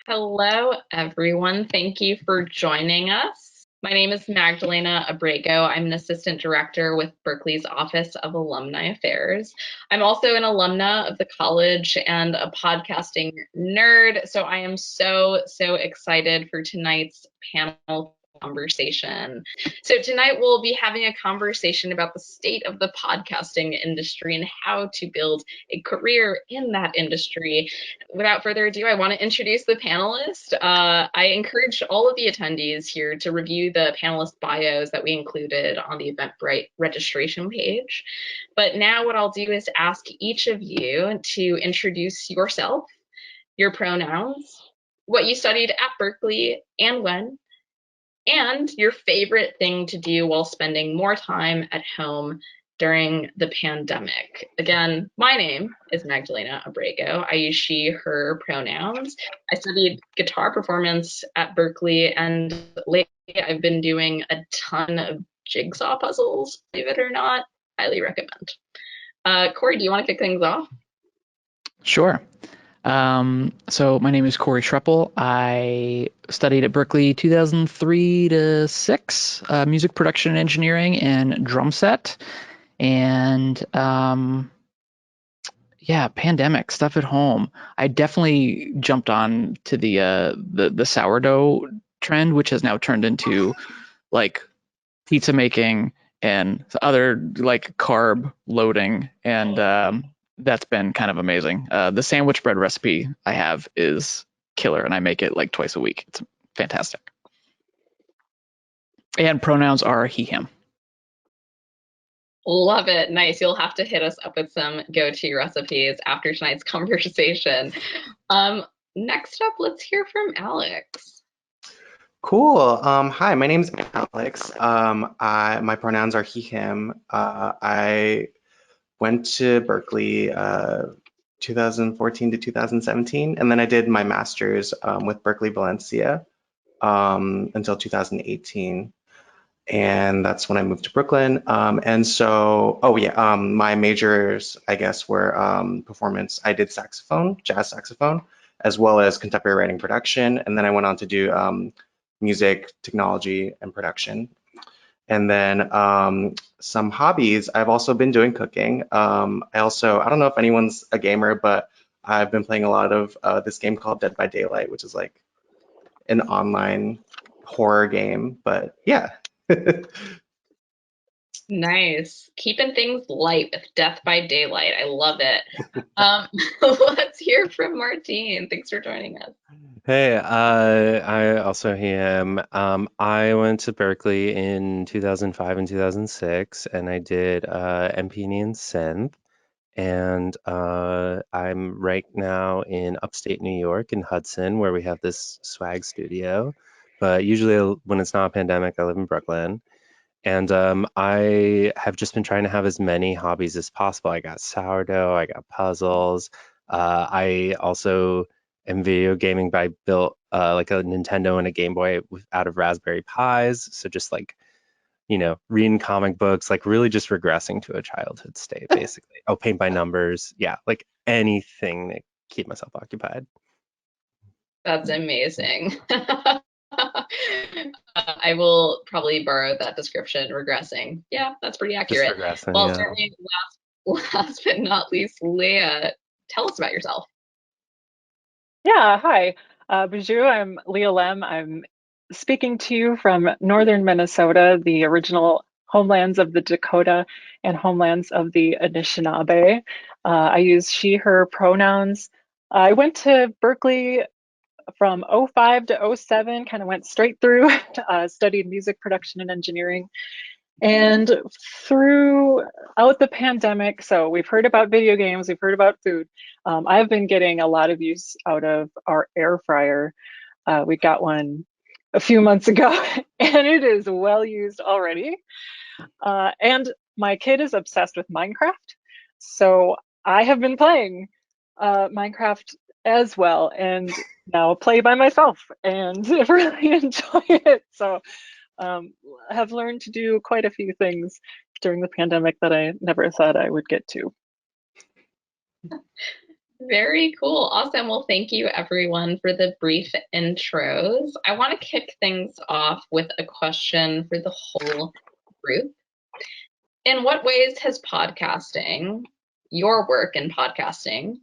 Hello, everyone. Thank you for joining us. My name is Magdalena Abrego. I'm an assistant director with Berkeley's Office of Alumni Affairs. I'm also an alumna of the college and a podcasting nerd, so I am so excited for tonight's panel conversation. So tonight we'll be having a conversation about the state of the podcasting industry and how to build a career in that industry. Without further ado, I want to introduce the panelists. I encourage all of the attendees here to review the panelist bios that we included on the Eventbrite registration page. But now what I'll do is ask each of you to introduce yourself, your pronouns, what you studied at Berkeley and when, and your favorite thing to do while spending more time at home during the pandemic. Again, my name is Magdalena Abrego. I use she, her pronouns. I studied guitar performance at Berkeley, and lately I've been doing a ton of jigsaw puzzles, believe it or not. Highly recommend. Corey, do you want to kick things off? Sure. So my name is Corey Schreppel. I studied at Berkeley 2003 to 6, music production and engineering and drum set. And yeah, pandemic stuff at home. I definitely jumped on to the sourdough trend, which has now turned into like pizza making and other like carb loading, and that's been kind of amazing. The sandwich bread recipe I have is killer, and I make it like twice a week. It's fantastic. And pronouns are he, him. Love it. Nice. You'll have to hit us up with some go-to recipes after tonight's conversation. Next up, let's hear from Alex. Cool. Hi, my name is Alex. My pronouns are he, him. I went to Berkeley 2014 to 2017, and then I did my master's with Berkeley Valencia until 2018. And that's when I moved to Brooklyn. And so, my majors, I guess, were performance. I did saxophone, jazz saxophone, as well as contemporary writing production. And then I went on to do music, technology, and production. And then some hobbies, I've also been doing cooking. I don't know if anyone's a gamer, but I've been playing a lot of this game called Dead by Daylight, which is like an online horror game. But yeah. Nice. Keeping things light with Death by Daylight. I love it. Let's hear from Martín. Thanks for joining us. Hey, I also am. I went to Berkeley in 2005 and 2006, and I did MPE and Synth. And I'm right now in upstate New York in Hudson, where we have this swag studio. But usually, when it's not a pandemic, I live in Brooklyn. And I have just been trying to have as many hobbies as possible. I got sourdough, I got puzzles. I also am video gaming, but I built like a Nintendo and a Game Boy out of Raspberry Pis. So just like, reading comic books, like really just regressing to a childhood state, basically. Oh, paint by numbers. Yeah, like anything to keep myself occupied. That's amazing. I will probably borrow that description, regressing. Yeah, that's pretty accurate. Just regressing, well, yeah. certainly last but not least, Leah, tell us about yourself. Yeah, hi. Bonjour, I'm Leah Lemm. I'm speaking to you from northern Minnesota, the original homelands of the Dakota and homelands of the Anishinaabe. I use she, her pronouns. I went to Berkeley from 05 to 07, kind of went straight through, studied music production and engineering. And throughout the pandemic, so we've heard about video games, we've heard about food. I've been getting a lot of use out of our air fryer. We got one a few months ago, and it is well used already. And my kid is obsessed with Minecraft, so I have been playing Minecraft as well, and now play by myself, and really enjoy it. So have learned to do quite a few things during the pandemic that I never thought I would get to. Very cool. Awesome. Well, thank you everyone for the brief intros. I want to kick things off with a question for the whole group. In what ways has podcasting, your work in podcasting,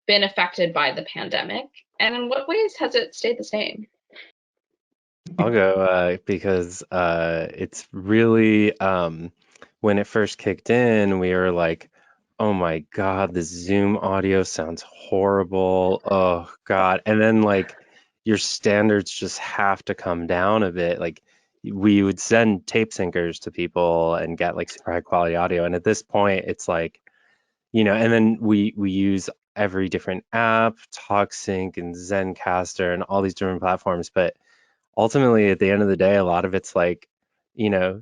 been affected by the pandemic? And in what ways has it stayed the same? I'll go because it's really when it first kicked in, we were like, oh my God, the Zoom audio sounds horrible. Oh God. And then like your standards just have to come down a bit. Like we would send tape syncers to people and get like super high quality audio. And at this point, it's like, and then we use every different app, TalkSync and Zencaster and all these different platforms. But ultimately, at the end of the day, a lot of it's like, you know,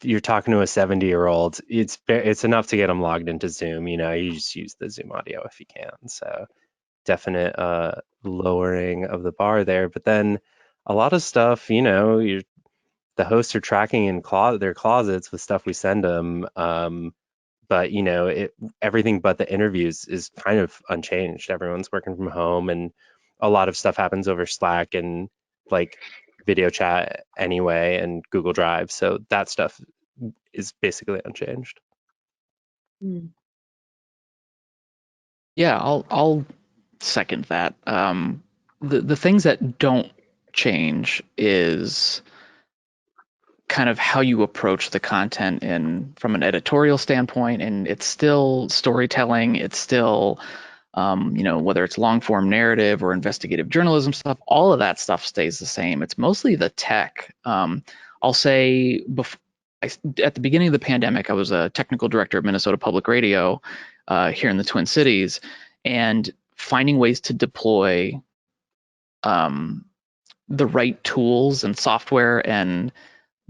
you're talking to a 70-year-old. It's enough to get them logged into Zoom. You just use the Zoom audio if you can. So definite lowering of the bar there. But then a lot of stuff, the hosts are tracking in their closets with stuff we send them. But everything but the interviews is kind of unchanged. Everyone's working from home, and a lot of stuff happens over Slack and like video chat anyway, and Google Drive. So that stuff is basically unchanged. Yeah, I'll second that. The things that don't change is kind of how you approach the content from an editorial standpoint, and it's still storytelling. It's still whether it's long form narrative or investigative journalism stuff, all of that stuff stays the same. It's mostly the tech. I'll say at the beginning of the pandemic, I was a technical director at Minnesota Public Radio here in the Twin Cities, and finding ways to deploy the right tools and software and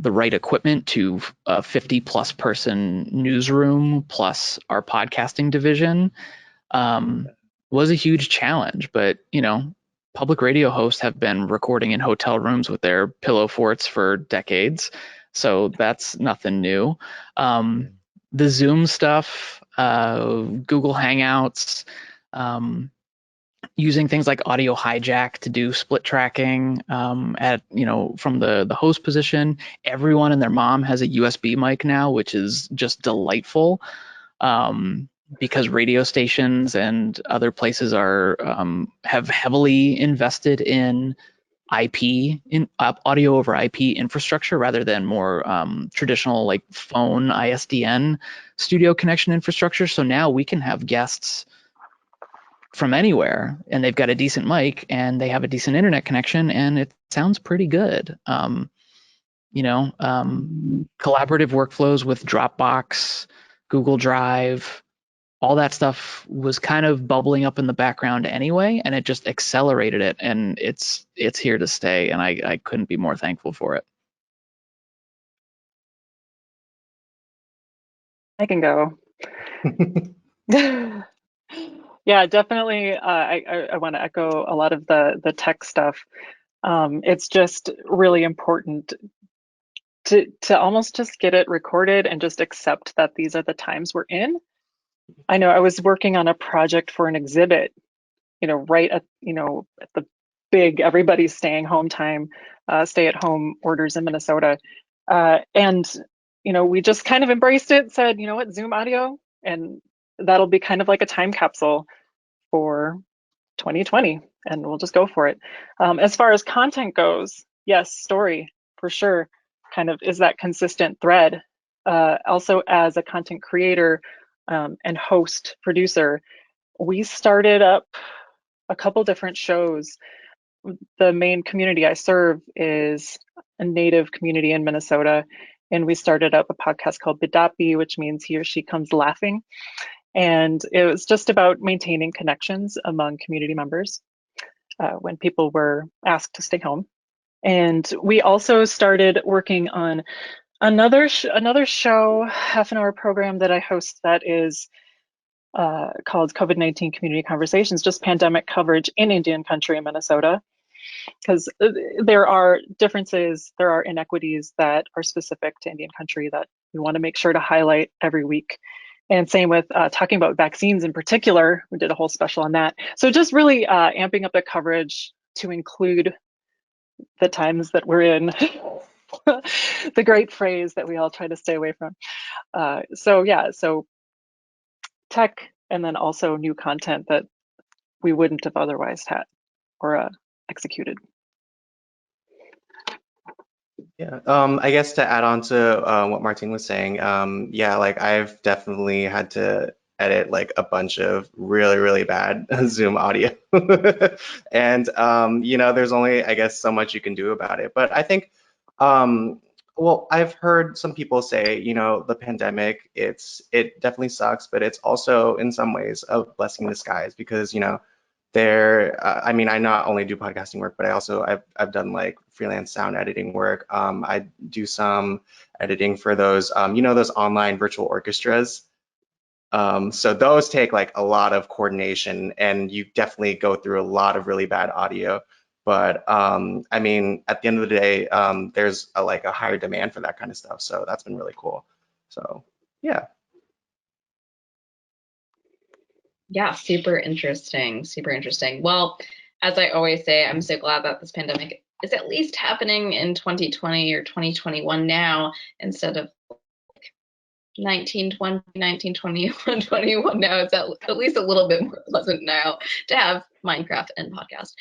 the right equipment to a 50 plus person newsroom plus our podcasting division was a huge challenge. But public radio hosts have been recording in hotel rooms with their pillow forts for decades, so that's nothing new. The Zoom stuff, Google Hangouts, using things like Audio Hijack to do split tracking from the host position. Everyone and their mom has a USB mic now, which is just delightful. Because radio stations and other places have heavily invested in IP, in audio over IP infrastructure, rather than more traditional like phone ISDN studio connection infrastructure. So now we can have guests from anywhere, and they've got a decent mic and they have a decent internet connection, and it sounds pretty good. Collaborative workflows with Dropbox, Google Drive, all that stuff was kind of bubbling up in the background anyway, and it just accelerated it, and it's here to stay, and I couldn't be more thankful for it. I can go. Yeah, definitely. I want to echo a lot of the tech stuff. It's just really important to almost just get it recorded and just accept that these are the times we're in. I know I was working on a project for an exhibit, right at the big everybody's staying home time, stay at home orders in Minnesota, and we just kind of embraced it, said, what, Zoom audio, and that'll be kind of like a time capsule for 2020, and we'll just go for it. As far as content goes, yes, story for sure kind of is that consistent thread. Also, as a content creator and host producer, we started up a couple different shows. The main community I serve is a Native community in Minnesota, and we started up a podcast called Bidapi, which means he or she comes laughing. And it was just about maintaining connections among community members when people were asked to stay home. And we also started working on another show, half-an-hour program that I host that is called COVID-19 Community Conversations, just pandemic coverage in Indian country in Minnesota. Because there are differences, there are inequities that are specific to Indian country that we want to make sure to highlight every week. And same with talking about vaccines in particular. We did a whole special on that. So just really amping up the coverage to include the times that we're in, the great phrase that we all try to stay away from. So yeah, so tech and then also new content that we wouldn't have otherwise had or executed. Yeah, I guess to add on to what Martin was saying, yeah, like I've definitely had to edit like a bunch of really bad Zoom audio. And you know, there's only, I guess, so much you can do about it. But I think, well, I've heard some people say, you know, the pandemic, it definitely sucks, but it's also in some ways a blessing in disguise because, you know, I mean, I not only do podcasting work, but I've done like freelance sound editing work. I do some editing for those, you know, those online virtual orchestras. So those take like a lot of coordination, and you definitely go through a lot of really bad audio. But I mean, at the end of the day, there's like a higher demand for that kind of stuff. So that's been really cool. So yeah. Yeah, super interesting. Super interesting. Well, as I always say, I'm so glad that this pandemic is at least happening in 2020 or 2021 now instead of 1920, 1921, 21 now. It's at least a little bit more pleasant now to have Minecraft and podcast.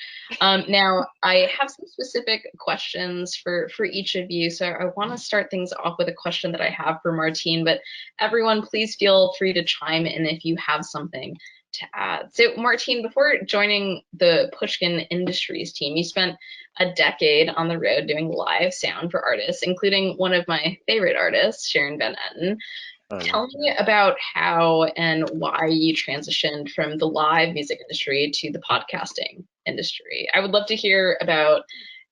Now, I have some specific questions for each of you. So I want to start things off with a question that I have for Martín, but everyone, please feel free to chime in if you have something to add. So Martín, before joining the Pushkin Industries team, you spent a decade on the road doing live sound for artists, including one of my favorite artists, Sharon Van Etten. Tell me about how and why you transitioned from the live music industry to the podcasting industry. I would love to hear about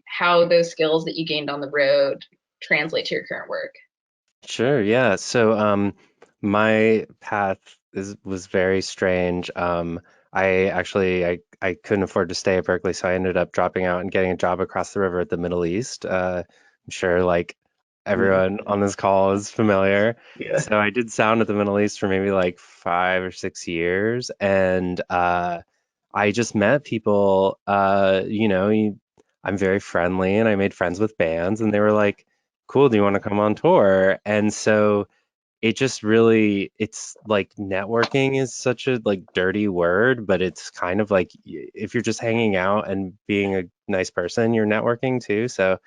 how those skills that you gained on the road translate to your current work. Sure, yeah. So my path was very strange. I couldn't afford to stay at Berkeley, so I ended up dropping out and getting a job across the river at the Middle East. I'm sure like everyone on this call is familiar. Yeah. So I did sound at the Middle East for maybe like 5 or 6 years, and I just met people. I'm very friendly, and I made friends with bands, and they were like, cool, do you want to come on tour? And so it just really, it's like networking is such a like dirty word, but it's kind of like if you're just hanging out and being a nice person, you're networking too. So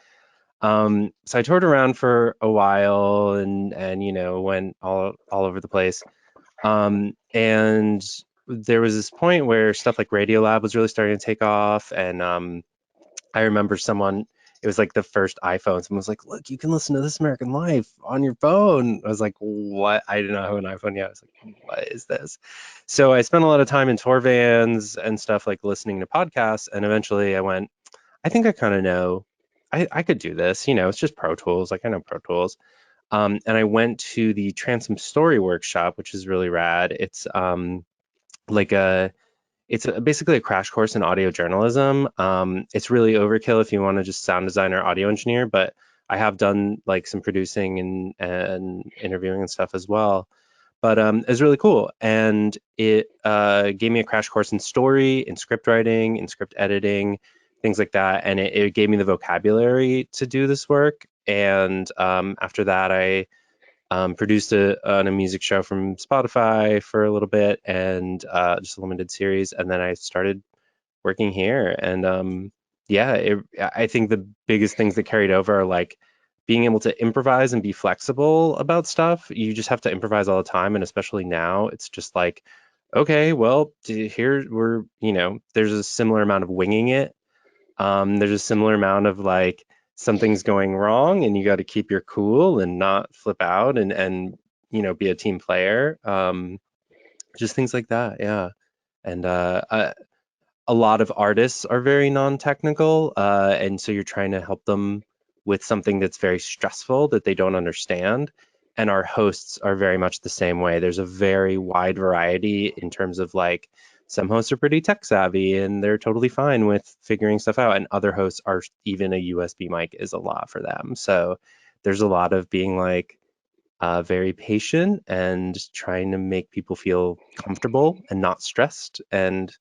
I toured around for a while and you know went all over the place. And there was this point where stuff like Radiolab was really starting to take off, and I remember it was like the first iPhone. Someone was like, look, you can listen to This American Life on your phone. I was like, what? I didn't have an iPhone yet. I was like, what is this? So I spent a lot of time in tour vans and stuff like listening to podcasts. And eventually I went, I think I kind of know, I could do this. You know, it's just Pro Tools. Like I know Pro Tools. And I went to the Transom Story Workshop, which is really rad. Like a basically a crash course in audio journalism. It's really overkill if you want to just sound design or audio engineer, but I have done like some producing and interviewing and stuff as well. But it was really cool, and it gave me a crash course in story, in script writing, in script editing, things like that, and it gave me the vocabulary to do this work. And after that, I produced on a music show from Spotify for a little bit, and just a limited series, and then I started working here. And yeah, I think the biggest things that carried over are like being able to improvise and be flexible about stuff. You just have to improvise all the time, and especially now, it's just like, okay, well, here there's a similar amount of winging it. There's a similar amount of like something's going wrong and you got to keep your cool and not flip out and be a team player. Just things like that, yeah. And a lot of artists are very non-technical, and so you're trying to help them with something that's very stressful that they don't understand. And our hosts are very much the same way. There's a very wide variety in terms of like some hosts are pretty tech savvy and they're totally fine with figuring stuff out, and other hosts are even a USB mic is a lot for them. So there's a lot of being like, very patient and trying to make people feel comfortable and not stressed, and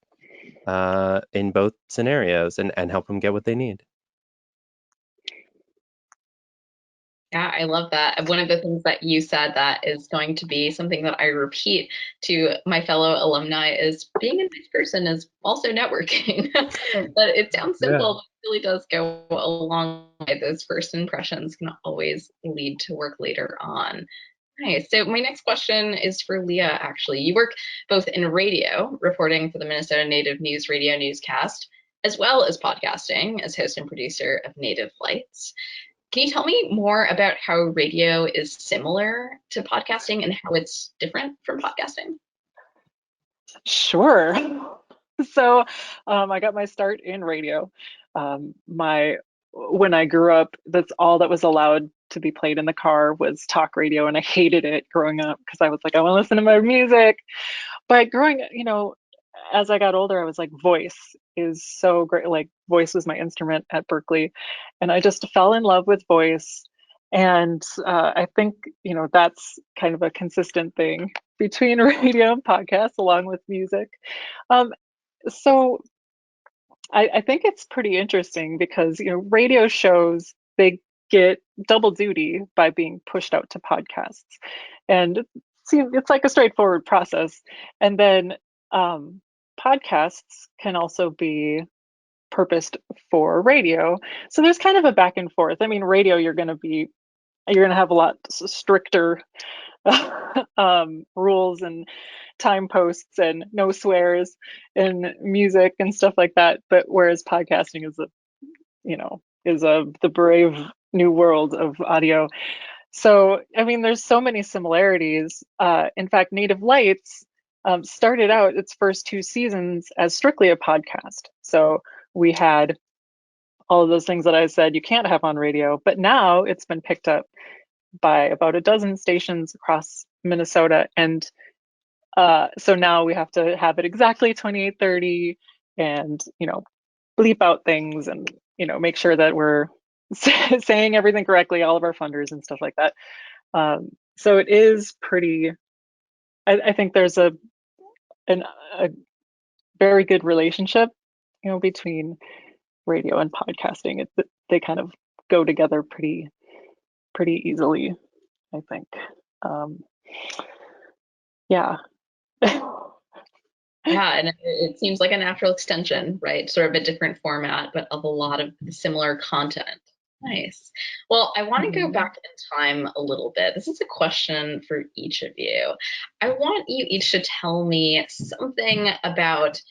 in both scenarios, and help them get what they need. Yeah, I love that. One of the things that you said that is going to be something that I repeat to my fellow alumni is being a nice person is also networking. But it sounds simple, but it really does go a long way. Those first impressions can always lead to work later on. Nice. So my next question is for Leah, actually. You work both in radio, reporting for the Minnesota Native News Radio newscast, as well as podcasting as host and producer of Native Lights. Can you tell me more about how radio is similar to podcasting and how it's different from podcasting? Sure. So I got my start in radio. When I grew up, that's all that was allowed to be played in the car was talk radio, and I hated it growing up because I was like, I want to listen to my music. But as I got older, I was like, voice is so great. Like, voice was my instrument at Berkeley, and I just fell in love with voice. And I think, that's kind of a consistent thing between radio and podcasts, along with music. So I think it's pretty interesting because, radio shows, they get double duty by being pushed out to podcasts. And it's like a straightforward process. And then podcasts can also be purposed for radio. So there's kind of a back and forth. I mean, radio, you're going to have a lot stricter rules and time posts and no swears and music and stuff like that. But whereas podcasting is the brave new world of audio. So, I mean, there's so many similarities. In fact, Native Lights started out its first 2 seasons as strictly a podcast. So we had all of those things that I said you can't have on radio, but now it's been picked up by about a dozen stations across Minnesota. And so now we have to have it exactly 28:30 and, bleep out things and, make sure that we're saying everything correctly, all of our funders and stuff like that. So it is pretty, I think there's a very good relationship, between radio and podcasting. They kind of go together pretty easily, I think. Yeah. Yeah, and it seems like a natural extension, right? Sort of a different format, but of a lot of similar content. Nice. Well, I want to go back in time a little bit. This is a question for each of you. I want you each to tell me something about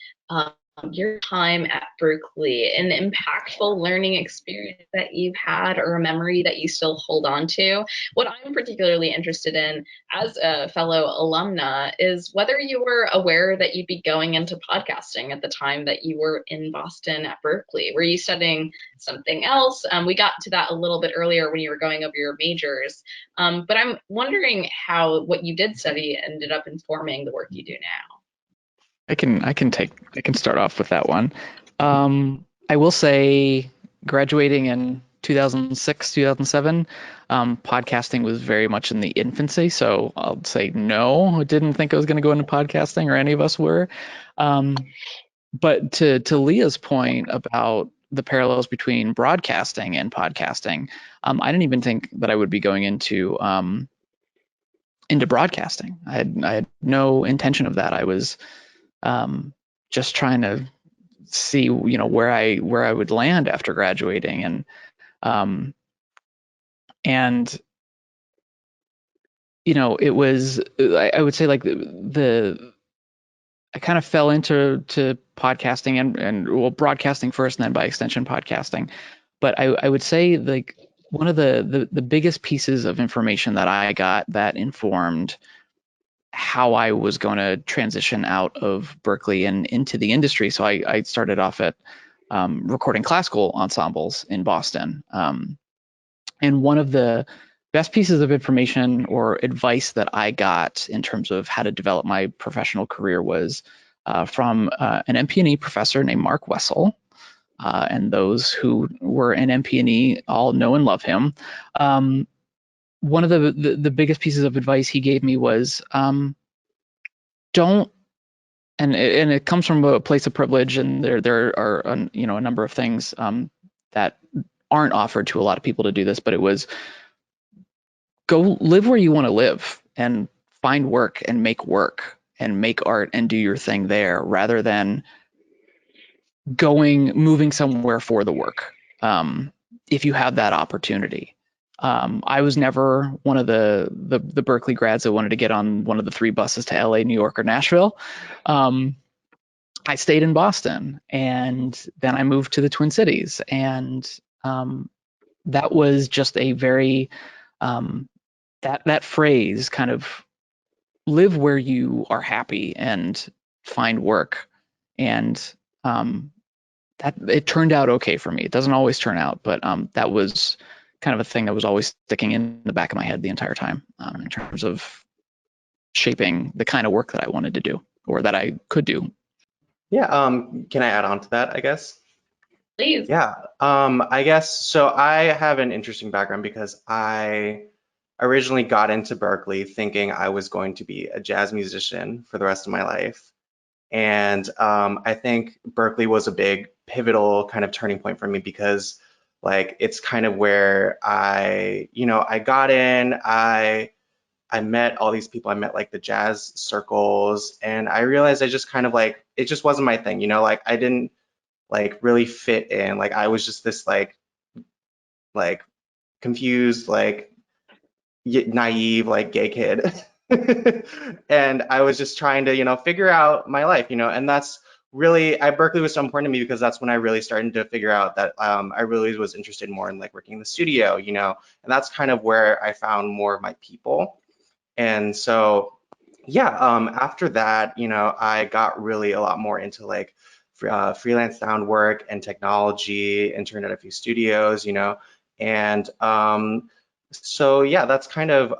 your time at Berkeley, an impactful learning experience that you've had or a memory that you still hold on to. What I'm particularly interested in as a fellow alumna is whether you were aware that you'd be going into podcasting at the time that you were in Boston at Berkeley. Were you studying something else? We got to that a little bit earlier when you were going over your majors, but I'm wondering how what you did study ended up informing the work you do now. I can start off with that one. I will say graduating in 2006, 2007, podcasting was very much in the infancy. So I'll say no, I didn't think I was going to go into podcasting, or any of us were. But to Leah's point about the parallels between broadcasting and podcasting, I didn't even think that I would be going into broadcasting. I had no intention of that. I was just trying to see, where I would land after graduating, and it was, I would say, like I kind of fell into podcasting and broadcasting first, and then by extension podcasting. But I would say, like, one of the biggest pieces of information that I got that informed how I was going to transition out of Berkeley and into the industry. So I started off at recording classical ensembles in Boston. And one of the best pieces of information or advice that I got in terms of how to develop my professional career was from an MP&E professor named Mark Wessel. And those who were in MP&E all know and love him. one of the biggest pieces of advice he gave me was don't, and it comes from a place of privilege, and there are a number of things that aren't offered to a lot of people to do this, but it was go live where you want to live and find work and make art and do your thing there, rather than moving somewhere for the work. If you have that opportunity. I was never one of the Berkeley grads that wanted to get on one of the 3 buses to LA, New York, or Nashville. I stayed in Boston, and then I moved to the Twin Cities, and that was just a very that phrase, kind of live where you are happy and find work, and that it turned out okay for me. It doesn't always turn out, but that was kind of a thing that was always sticking in the back of my head the entire time, in terms of shaping the kind of work that I wanted to do, or that I could do. Yeah, can I add on to that, I guess? Please. Yeah, I guess so. I have an interesting background because I originally got into Berkeley thinking I was going to be a jazz musician for the rest of my life. And I think Berkeley was a big pivotal kind of turning point for me, because like it's kind of where I got in, I met all these people. I met like the jazz circles, and I realized I just kind of like, it just wasn't my thing, like I didn't like really fit in. Like I was just this like confused, like naive, like gay kid. And I was just trying to, figure out my life, and that's really, Berkeley was so important to me because that's when I really started to figure out that I really was interested more in like working in the studio, and that's kind of where I found more of my people. And so, yeah, after that, I got really a lot more into like freelance sound work and technology, interned at a few studios, and so yeah, that's kind of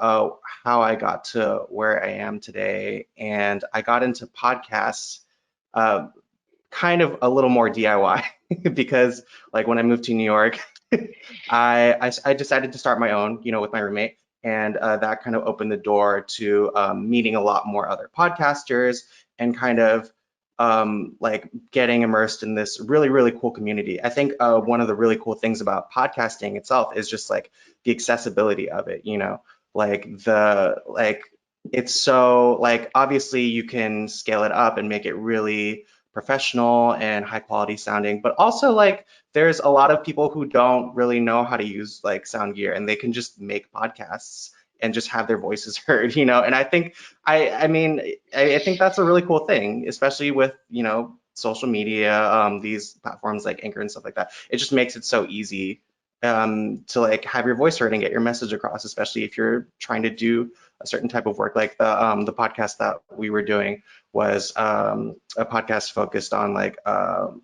how I got to where I am today. And I got into podcasts uh, kind of a little more DIY because like when I moved to New York, I decided to start my own, with my roommate. And that kind of opened the door to meeting a lot more other podcasters and kind of like getting immersed in this really, really cool community. I think one of the really cool things about podcasting itself is just like the accessibility of it, like it's so like obviously you can scale it up and make it really professional and high quality sounding, but also like there's a lot of people who don't really know how to use like sound gear, and they can just make podcasts and just have their voices heard, and I think I mean I think that's a really cool thing, especially with social media, these platforms like Anchor and stuff like that. It just makes it so easy to like have your voice heard and get your message across, especially if you're trying to do a certain type of work. Like the podcast that we were doing was a podcast focused on like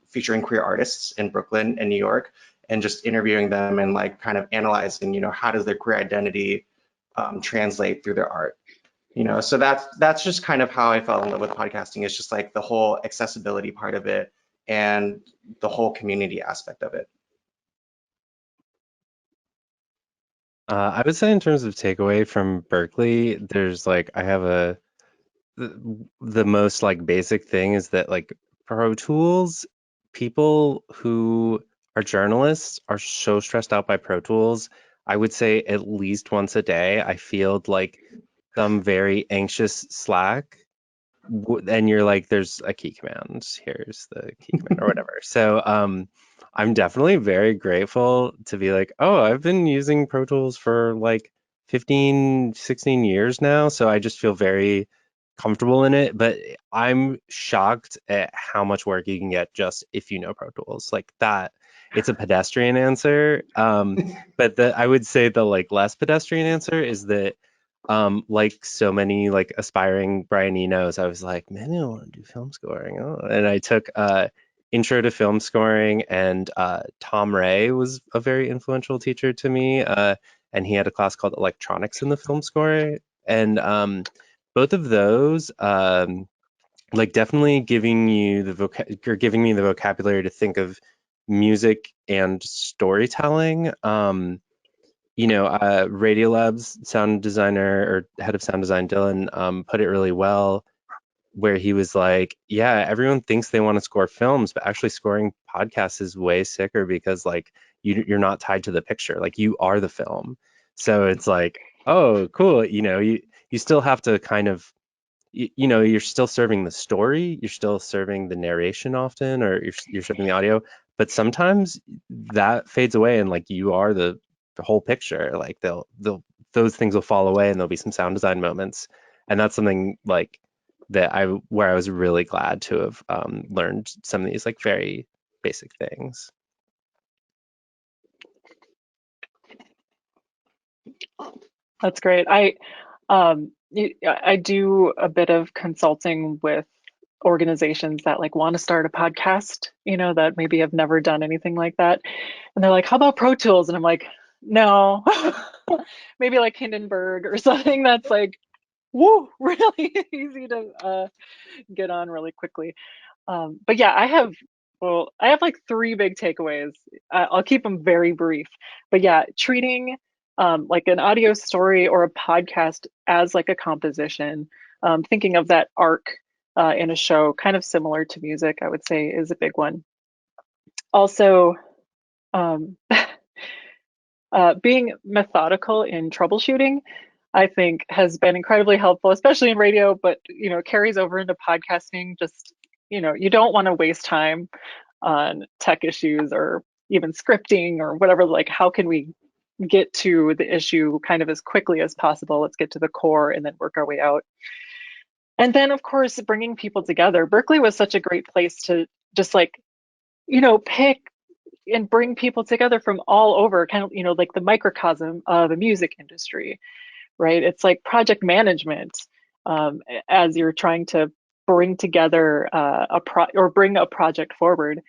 featuring queer artists in Brooklyn and New York, and just interviewing them and like kind of analyzing, how does their queer identity translate through their art. So that's just kind of how I fell in love with podcasting. It's just like the whole accessibility part of it and the whole community aspect of it. I would say in terms of takeaway from Berkeley, there's like I have the most like basic thing is that like Pro Tools, people who are journalists are so stressed out by Pro Tools. I would say at least once a day I field like some very anxious Slack, and you're like, there's a key command, here's the key command or whatever. So I'm definitely very grateful to be like, oh, I've been using Pro Tools for like 15, 16 years now, so I just feel very comfortable in it. But I'm shocked at how much work you can get just if you know Pro Tools. Like that, it's a pedestrian answer. But I would say the like less pedestrian answer is that like so many like aspiring Brian Enos, I was like, maybe I want to do film scoring. Oh. And I took intro to film scoring, and Tom Ray was a very influential teacher to me. And he had a class called Electronics in the Film Score. And both of those like definitely giving you or giving me the vocabulary to think of music and storytelling. Radiolab's sound designer or head of sound design, Dylan, put it really well, where he was like, yeah, everyone thinks they want to score films, but actually scoring podcasts is way sicker because like you're not tied to the picture. Like you are the film. So it's like, oh, cool. You still have to kind of, you're still serving the story, you're still serving the narration often, or you're serving the audio, but sometimes that fades away and like you are the whole picture. Like those things will fall away and there'll be some sound design moments. And that's something like where I was really glad to have learned some of these like very basic things. That's great. I do a bit of consulting with organizations that like want to start a podcast, that maybe have never done anything like that. And they're like, how about Pro Tools? And I'm like, no, maybe like Hindenburg or something that's like, woo, really easy to get on really quickly. But yeah, I have like three big takeaways. I'll keep them very brief. But yeah, treating like an audio story or a podcast as like a composition, thinking of that arc in a show, kind of similar to music, I would say is a big one. Also, um, being methodical in troubleshooting, I think has been incredibly helpful, especially in radio, but carries over into podcasting. Just, you don't want to waste time on tech issues or even scripting or whatever. Like, how can we get to the issue kind of as quickly as possible? Let's get to the core and then work our way out. And then, of course, bringing people together. Berkeley was such a great place to just like, pick and bring people together from all over, kind of, like the microcosm of the music industry, right? It's like project management as you're trying to bring together bring a project forward.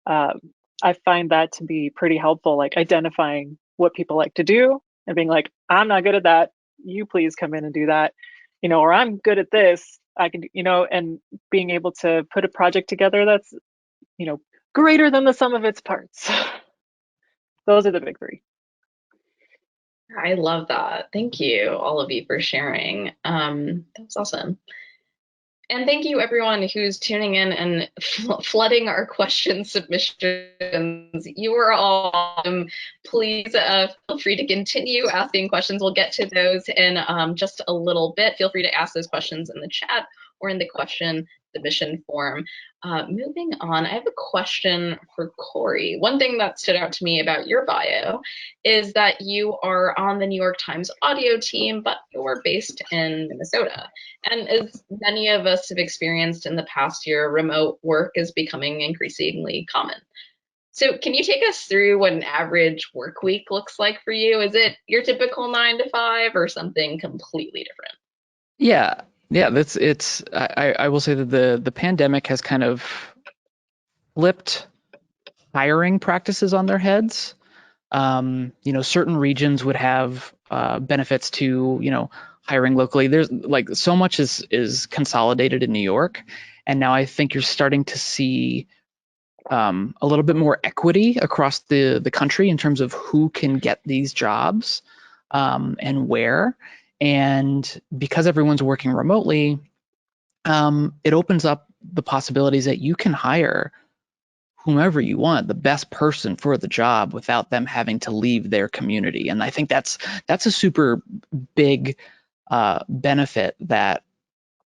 I find that to be pretty helpful, like identifying what people like to do and being like, I'm not good at that. You please come in and do that, or I'm good at this. I can, and being able to put a project together that's, greater than the sum of its parts. Those are the big three. I love that. Thank you, all of you, for sharing. That was awesome. And thank you, everyone who's tuning in and flooding our question submissions. You are all awesome. Please feel free to continue asking questions. We'll get to those in just a little bit. Feel free to ask those questions in the chat or in the question submission form. Moving on, I have a question for Corey. One thing that stood out to me about your bio is that you are on the New York Times audio team, but you're based in Minnesota. And as many of us have experienced in the past year, remote work is becoming increasingly common. So can you take us through what an average work week looks like for you? Is it your typical 9 to 5 or something completely different? Yeah, I will say that the pandemic has kind of flipped hiring practices on their heads. Certain regions would have benefits to, hiring locally. There's like so much is consolidated in New York, and now I think you're starting to see a little bit more equity across the country in terms of who can get these jobs and where. And because everyone's working remotely, it opens up the possibilities that you can hire whomever you want, the best person for the job without them having to leave their community. And I think that's a super big benefit that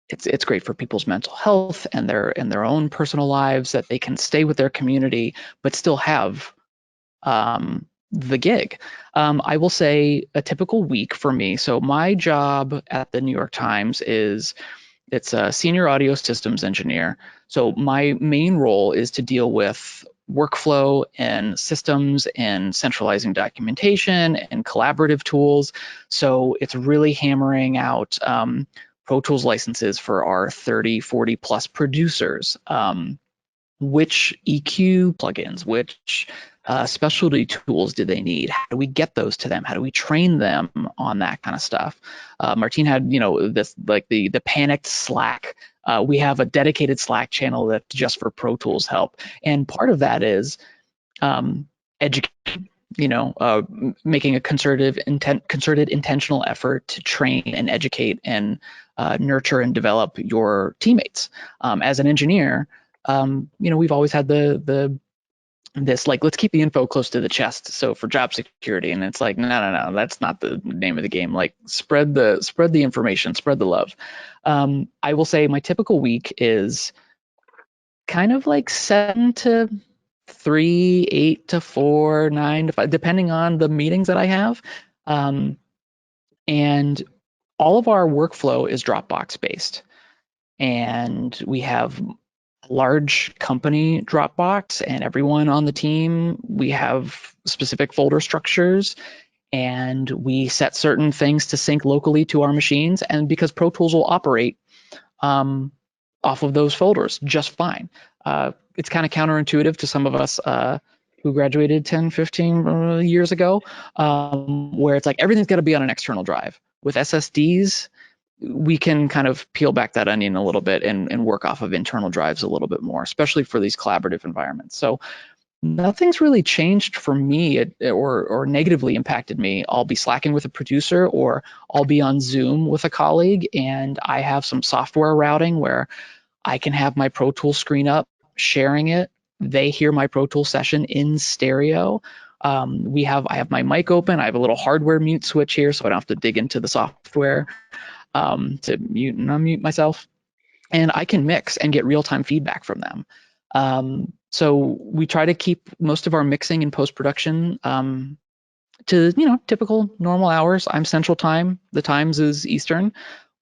it's great for people's mental health and their own personal lives, that they can stay with their community but still have the gig. I will say a typical week for me. So my job at the New York Times it's a senior audio systems engineer. So my main role is to deal with workflow and systems and centralizing documentation and collaborative tools. So it's really hammering out Pro Tools licenses for our 30, 40 plus producers. Which EQ plugins, which specialty tools do they need? How do we get those to them? How do we train them on that kind of stuff? Martín had, this like the panicked Slack. We have a dedicated Slack channel that's just for Pro Tools help, and part of that is education. making a concerted intentional effort to train and educate and nurture and develop your teammates. As an engineer, we've always had this like, let's keep the info close to the chest, so for job security. And it's like, no, that's not the name of the game. Like, spread the information, spread the love. I will say my typical week is kind of like 7 to 3, 8 to 4, 9 to 5, depending on the meetings that I have. And all of our workflow is Dropbox based, and we have large company Dropbox, and everyone on the team, we have specific folder structures, and we set certain things to sync locally to our machines. And because Pro Tools will operate off of those folders just fine. It's kind of counterintuitive to some of us who graduated 10, 15 years ago, where it's like everything's got to be on an external drive. With SSDs, we can kind of peel back that onion a little bit and work off of internal drives a little bit more, especially for these collaborative environments. So nothing's really changed for me or negatively impacted me. I'll be slacking with a producer, or I'll be on Zoom with a colleague, and I have some software routing where I can have my Pro Tools screen up, sharing it. They hear my Pro Tools session in stereo. I have my mic open. I have a little hardware mute switch here, so I don't have to dig into the software to mute and unmute myself. And I can mix and get real-time feedback from them. So we try to keep most of our mixing and post-production to typical normal hours. I'm Central Time. The Times is Eastern.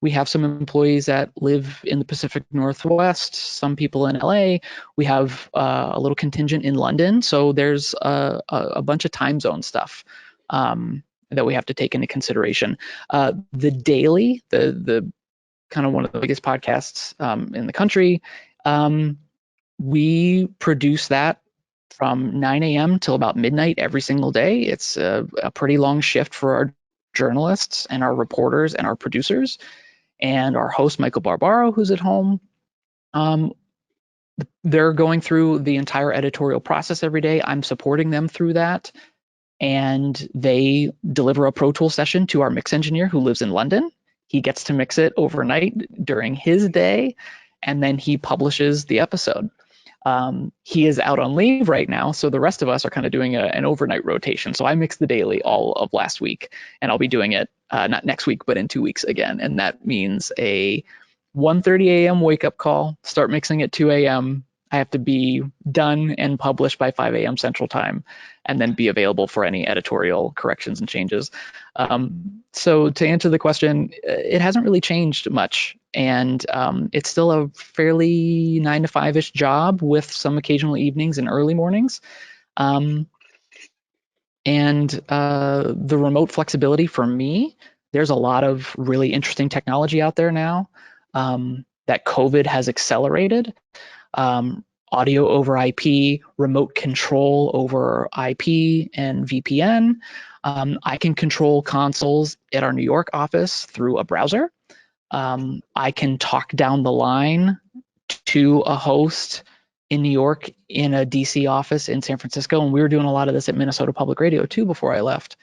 We have some employees that live in the Pacific Northwest, some people in LA. We have a little contingent in London. So there's a bunch of time zone stuff that we have to take into consideration. The Daily, the kind of one of the biggest podcasts in the country, we produce that from 9 a.m. till about midnight every single day. It's a pretty long shift for our journalists and our reporters and our producers. And our host, Michael Barbaro, who's at home, they're going through the entire editorial process every day. I'm supporting them through that. And they deliver a Pro Tools session to our mix engineer who lives in London. He gets to mix it overnight during his day, and then he publishes the episode. He is out on leave right now, so the rest of us are kind of doing an overnight rotation. So I mixed the Daily all of last week, and I'll be doing it not next week, but in 2 weeks again. And that means a 1:30 a.m. wake up call, start mixing at 2 a.m. I have to be done and published by 5 a.m. Central Time, and then be available for any editorial corrections and changes. So to answer the question, it hasn't really changed much. And it's still a fairly 9 to 5-ish job with some occasional evenings and early mornings. And the remote flexibility for me, there's a lot of really interesting technology out there now that COVID has accelerated. Audio over IP, remote control over IP and VPN. I can control consoles at our New York office through a browser. I can talk down the line to a host in New York in a DC office in San Francisco, and we were doing a lot of this at Minnesota Public Radio too before I left.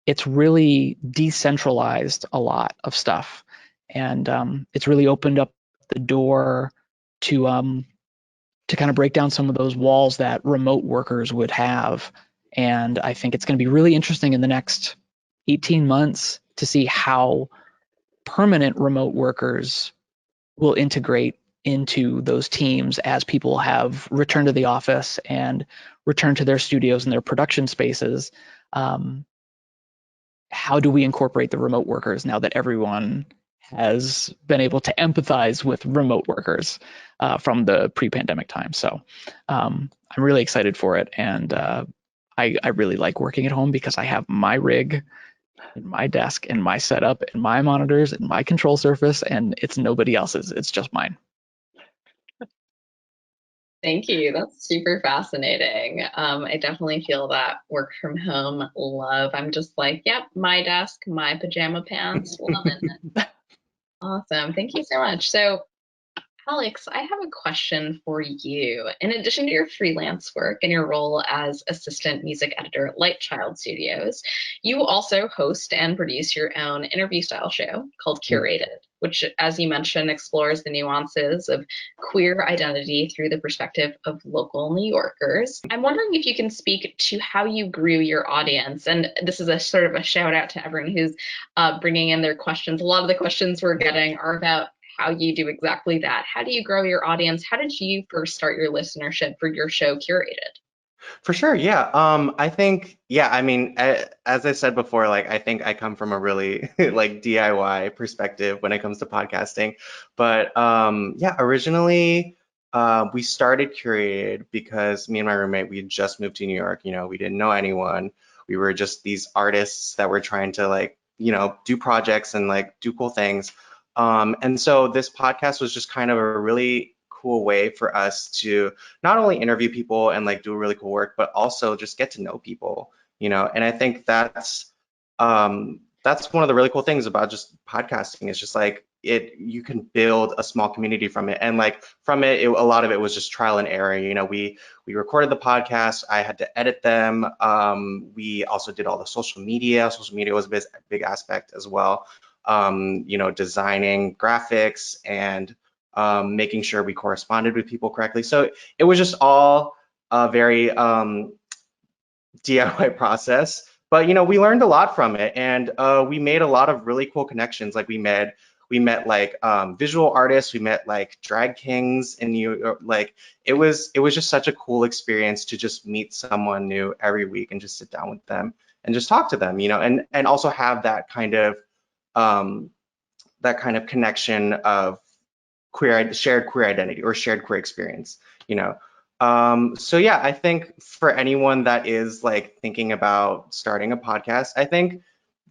It's really decentralized a lot of stuff, and it's really opened up the door to kind of break down some of those walls that remote workers would have. And I think it's going to be really interesting in the next 18 months to see how permanent remote workers will integrate into those teams as people have returned to the office and returned to their studios and their production spaces. How do we incorporate the remote workers now that everyone has been able to empathize with remote workers from the pre-pandemic time? So I'm really excited for it. And I really like working at home because I have my rig and my desk and my setup and my monitors and my control surface, and it's nobody else's. It's just mine. Thank you. That's super fascinating. I definitely feel that work from home love. I'm just like, yep, my desk, my pajama pants, loving it. Awesome. Thank you so much. So Alex, I have a question for you. In addition to your freelance work and your role as assistant music editor at Light Child Studios, you also host and produce your own interview style show called Curated, which, as you mentioned, explores the nuances of queer identity through the perspective of local New Yorkers. I'm wondering if you can speak to how you grew your audience. And this is a sort of a shout out to everyone who's bringing in their questions. A lot of the questions we're getting are about how you do exactly that. How do you grow your audience? How did you first start your listenership for your show Curated? For sure, yeah. I think, yeah, I mean, as I said before, like I think I come from a really like DIY perspective when it comes to podcasting. But yeah, originally we started Curated because me and my roommate, we had just moved to New York. You know, we didn't know anyone. We were just these artists that were trying to like, you know, do projects and like do cool things. And so this podcast was just kind of a really cool way for us to not only interview people and like do really cool work, but also just get to know people, you know. And I think that's one of the really cool things about just podcasting. It's just like you can build a small community from it, and like from it, a lot of it was just trial and error. You know, we recorded the podcast. I had to edit them. We also did all the social media. Social media was a big aspect as well. You know, designing graphics and making sure we corresponded with people correctly. So it was just all a very DIY process. But you know, we learned a lot from it, and we made a lot of really cool connections. Like we met like visual artists, we met like drag kings in New York. Like it was just such a cool experience to just meet someone new every week and just sit down with them and just talk to them, you know, and also have that kind of connection of shared queer identity or shared queer experience, you know. So yeah, I think for anyone that is like thinking about starting a podcast, I think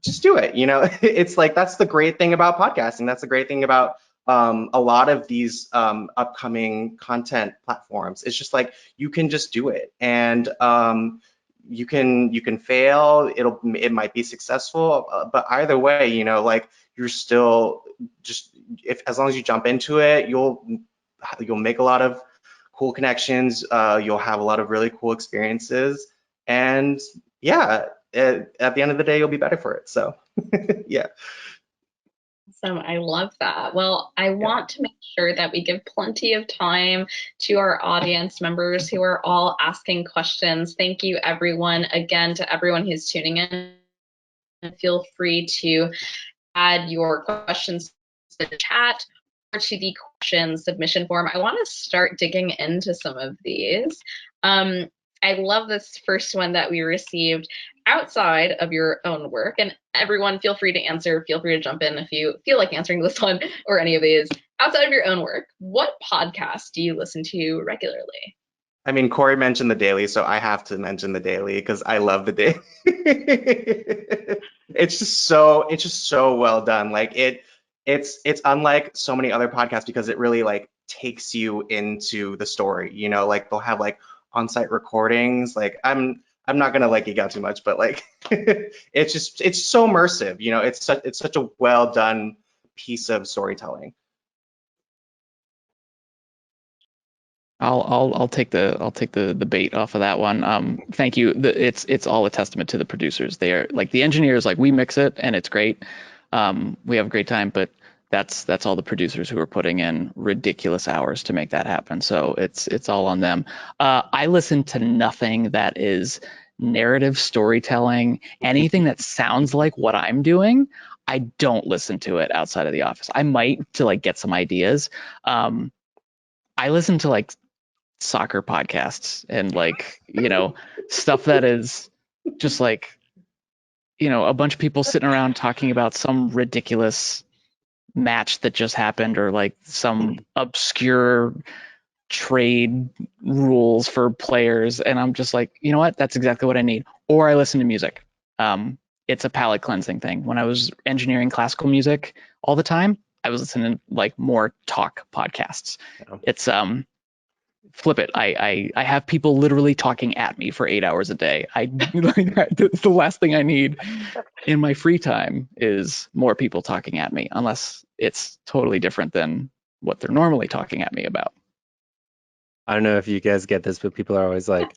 just do it. You know, it's like that's the great thing about podcasting. That's the great thing about a lot of these upcoming content platforms. It's just like you can just do it, and you can fail. It might be successful, but either way, you know, like you're still just as long as you jump into it, you'll make a lot of cool connections. You'll have a lot of really cool experiences, and yeah, at the end of the day, you'll be better for it. So yeah. Awesome. I love that. Well, I want to make sure that we give plenty of time to our audience members who are all asking questions. Thank you, everyone. Again, to everyone who's tuning in, feel free to add your questions to the chat or to the question submission form. I want to start digging into some of these. I love this first one that we received. Outside of your own work, and everyone feel free to answer, feel free to jump in if you feel like answering this one or any of these. Outside of your own work, what podcasts do you listen to regularly? I mean, Corey mentioned The Daily, so I have to mention The Daily because I love The Daily. It's just so well done. Like it's unlike so many other podcasts because it really like takes you into the story, you know, like they'll have like on-site recordings. Like I'm not gonna like geek out too much, but like it's so immersive, you know, it's such a well done piece of storytelling. I'll take the bait off of that one. Thank you. It's all a testament to the producers. They are like the engineers. Like we mix it and it's great. We have a great time, but that's all the producers who are putting in ridiculous hours to make that happen. So it's all on them. I listen to nothing that is narrative storytelling, anything that sounds like what I'm doing. I don't listen to it outside of the office. I might to like get some ideas. I listen to like soccer podcasts and like, you know, stuff that is just like, you know, a bunch of people sitting around talking about some ridiculous match that just happened or like some obscure trade rules for players. And I'm just like, you know what? That's exactly what I need. Or I listen to music. It's a palate cleansing thing. When I was engineering classical music all the time, I was listening to like more talk podcasts. It's flip it. I have people literally talking at me for 8 hours a day. That's the last thing I need in my free time is more people talking at me, unless it's totally different than what they're normally talking at me about. I don't know if you guys get this, but people are always like,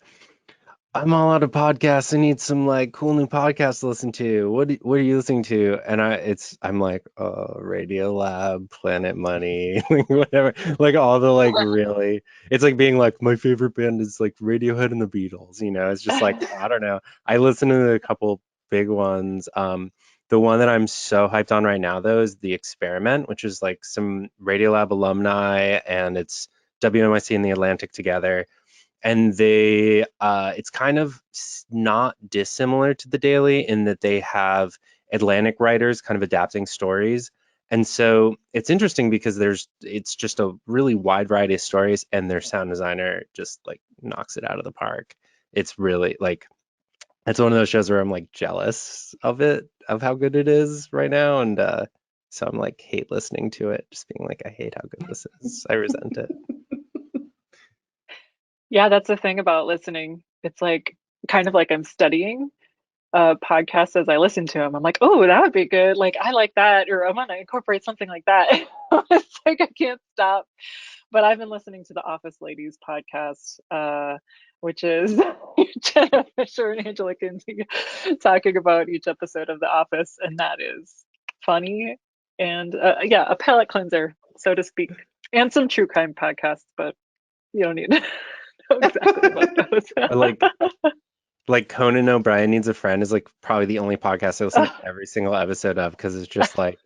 I'm all out of podcasts. I need some like cool new podcasts to listen to. What are you listening to? And I'm like, oh, Radio Lab, Planet Money, like whatever. Like all the like really, it's like being like my favorite band is like Radiohead and the Beatles. It's just like I don't know. I listen to a couple big ones. The one that I'm so hyped on right now though is The Experiment, which is like some Radiolab alumni, and it's WNYC and The Atlantic together. And it's kind of not dissimilar to The Daily in that they have Atlantic writers kind of adapting stories. And so it's interesting because it's just a really wide variety of stories, and their sound designer just like knocks it out of the park. It's really like, it's one of those shows where I'm like jealous of it, of how good it is right now. And so I'm like hate listening to it, just being like, I hate how good this is. I resent it. Yeah, that's the thing about listening. It's like kind of like I'm studying podcasts as I listen to them. I'm like, oh, that would be good. Like, I like that, or I'm gonna incorporate something like that. It's like I can't stop. But I've been listening to the Office Ladies podcast, which is Jenna Fisher and Angela Kinsey talking about each episode of The Office, and that is funny and yeah, a palate cleanser, so to speak, and some true crime podcasts, but you don't need to know exactly about those. Or like Conan O'Brien Needs a Friend is like probably the only podcast I listen to every single episode of, because it's just like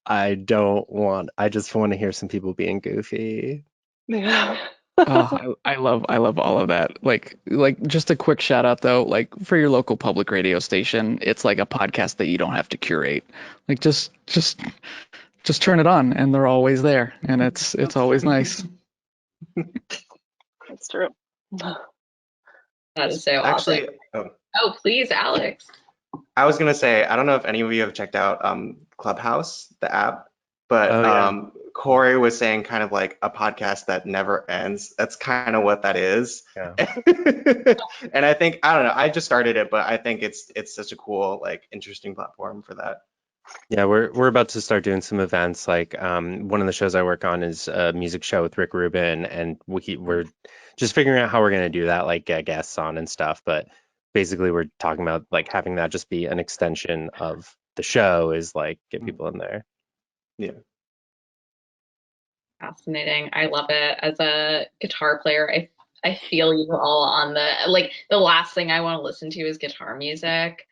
I just want to hear some people being goofy. Yeah. Oh, I love all of that. Like just a quick shout out though, like for your local public radio station, it's like a podcast that you don't have to curate. Like just turn it on and they're always there, and it's always nice. That's true. That is so Actually, awesome. Oh, please, Alex. I was gonna say, I don't know if any of you have checked out Clubhouse, the app, but Oh, yeah. Corey was saying kind of like a podcast that never ends. That's kind of what that is. Yeah. And I think, I don't know, I just started it, but I think it's such a cool, like, interesting platform for that. Yeah, we're about to start doing some events. Like one of the shows I work on is a music show with Rick Rubin, and we're just figuring out how we're gonna do that, like get guests on and stuff. But basically, we're talking about like having that just be an extension of the show, is like get people in there. Yeah. Fascinating. I love it. As a guitar player, I feel you all on the last thing I want to listen to is guitar music.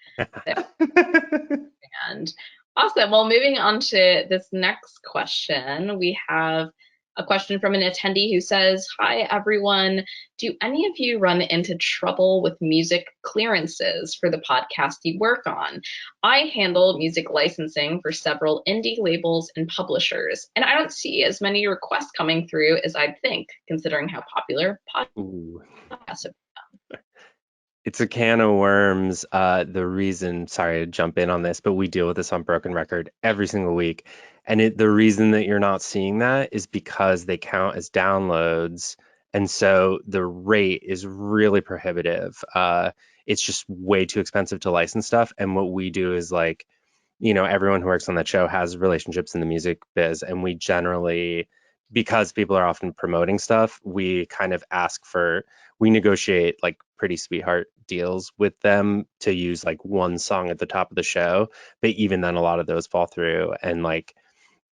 And awesome. Well, moving on to this next question, we have a question from an attendee who says, hi, everyone. Do any of you run into trouble with music clearances for the podcast you work on? I handle music licensing for several indie labels and publishers, and I don't see as many requests coming through as I'd think, considering how popular Ooh. podcasts have become. It's a can of worms. The reason, sorry to jump in on this, but we deal with this on Broken Record every single week. And the reason that you're not seeing that is because they count as downloads. And so the rate is really prohibitive. It's just way too expensive to license stuff. And what we do is like, everyone who works on that show has relationships in the music biz. And we generally, because people are often promoting stuff, we kind of we negotiate like pretty sweetheart deals with them to use like one song at the top of the show. But even then, a lot of those fall through. And like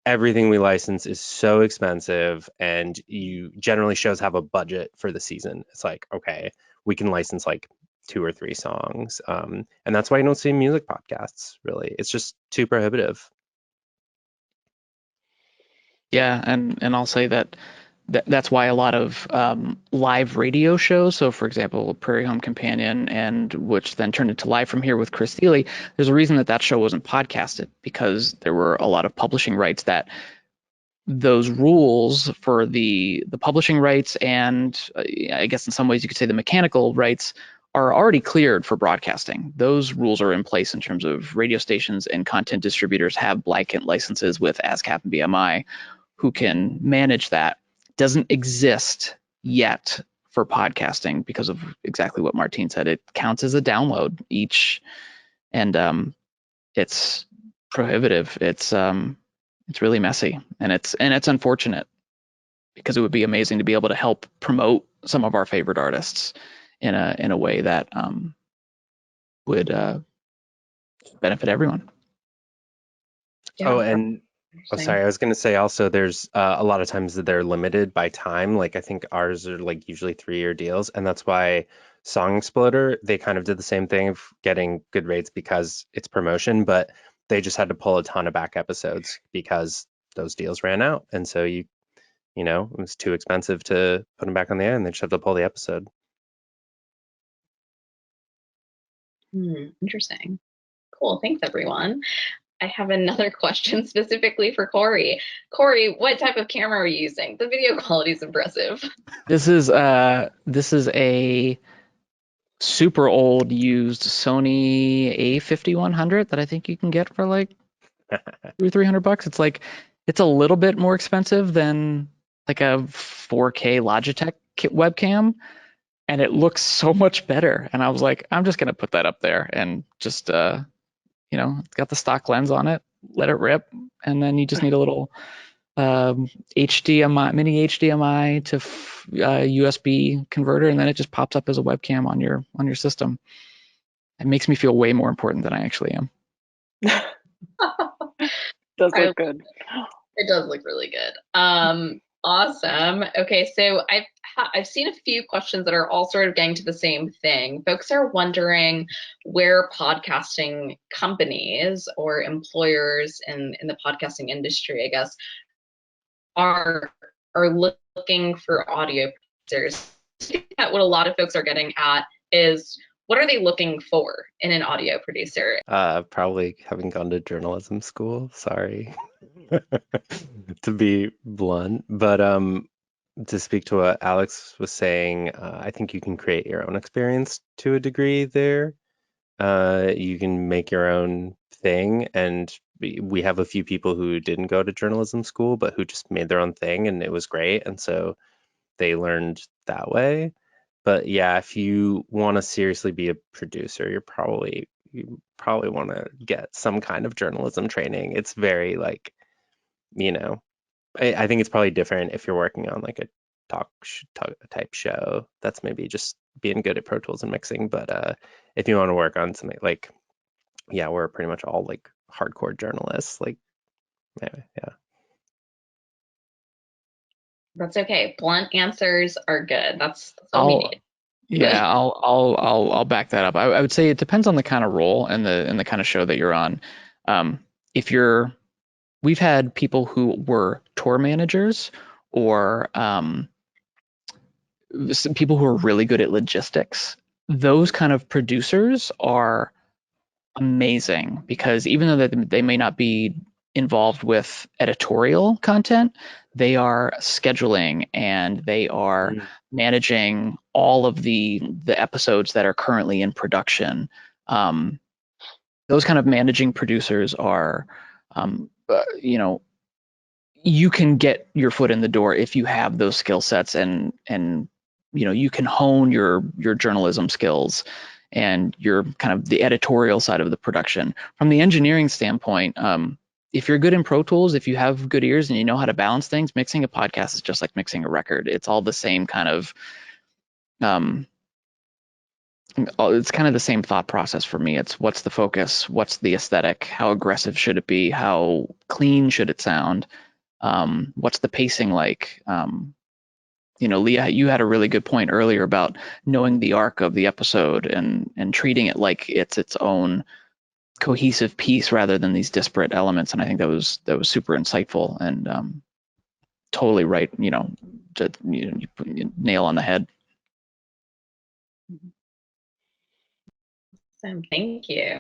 everything we license is so expensive, and generally shows have a budget for the season. It's like, okay, we can license like 2 or 3 songs. And that's why you don't see music podcasts, really. It's just too prohibitive. Yeah, and I'll say that's why a lot of live radio shows, so for example, Prairie Home Companion, and which then turned into Live from Here with Chris Thiele, there's a reason that show wasn't podcasted, because there were a lot of publishing rights that those rules for the publishing rights, and I guess in some ways you could say the mechanical rights, are already cleared for broadcasting. Those rules are in place in terms of radio stations and content distributors have blanket licenses with ASCAP and BMI who can manage that. Doesn't exist yet for podcasting because of exactly what Martín said. It counts as a download each, and it's prohibitive. It's really messy, and it's unfortunate. because it would be amazing to be able to help promote some of our favorite artists in a way that would benefit everyone. Yeah, Oh, and interesting. sorry, I was going to say also there's a lot of times that they're limited by time. Like I think ours are like usually 3-year deals, and that's why Song Exploder, they kind of did the same thing of getting good rates because it's promotion, but they just had to pull a ton of back episodes because those deals ran out. And so it was too expensive to put them back on the air and they just have to pull the episode. Interesting. Cool. Thanks, everyone. I have another question specifically for Corey. Corey, what type of camera are you using? The video quality is impressive. This is a super old used Sony A5100 that I think you can get for like $200-300. It's a little bit more expensive than like a 4K Logitech webcam, and it looks so much better. And I was like, I'm just gonna put that up there and just it's got the stock lens on it, let it rip, and then you just need a little HDMI, mini HDMI to USB converter, and then it just pops up as a webcam on your system. It makes me feel way more important than I actually am. Does look good. It does look really good. Awesome. Okay, so I've seen a few questions that are all sort of getting to the same thing. Folks are wondering where podcasting companies or employers in the podcasting industry, I guess, are looking for audio producers. What a lot of folks are getting at is, what are they looking for in an audio producer? Probably having gone to journalism school, sorry to be blunt, but to speak to what Alex was saying, I think you can create your own experience to a degree there. You can make your own thing, and we have a few people who didn't go to journalism school, but who just made their own thing, and it was great, and so they learned that way. But yeah, if you want to seriously be a producer, you probably want to get some kind of journalism training. It's very like, I think it's probably different if you're working on like a talk type show. That's maybe just being good at Pro Tools and mixing. But if you want to work on something like, yeah, we're pretty much all like hardcore journalists. Like, yeah. That's okay. Blunt answers are good. That's all we need. Yeah, I'll back that up. I would say it depends on the kind of role and the kind of show that you're on. We've had people who were tour managers or some people who are really good at logistics. Those kind of producers are amazing because even though they may not be involved with editorial content, they are scheduling and they are managing all of the episodes that are currently in production. Those kind of managing producers are, you can get your foot in the door if you have those skill sets and you can hone your journalism skills and your kind of the editorial side of the production. From the engineering standpoint, if you're good in Pro Tools, if you have good ears and you know how to balance things, mixing a podcast is just like mixing a record. It's all the same kind of it's kind of the same thought process for me. It's what's the focus, what's the aesthetic, how aggressive should it be, how clean should it sound, what's the pacing like. Leah, you had a really good point earlier about knowing the arc of the episode and treating it like it's its own cohesive piece rather than these disparate elements. And I think that was super insightful and totally right. You put your nail on the head. Awesome. Thank you.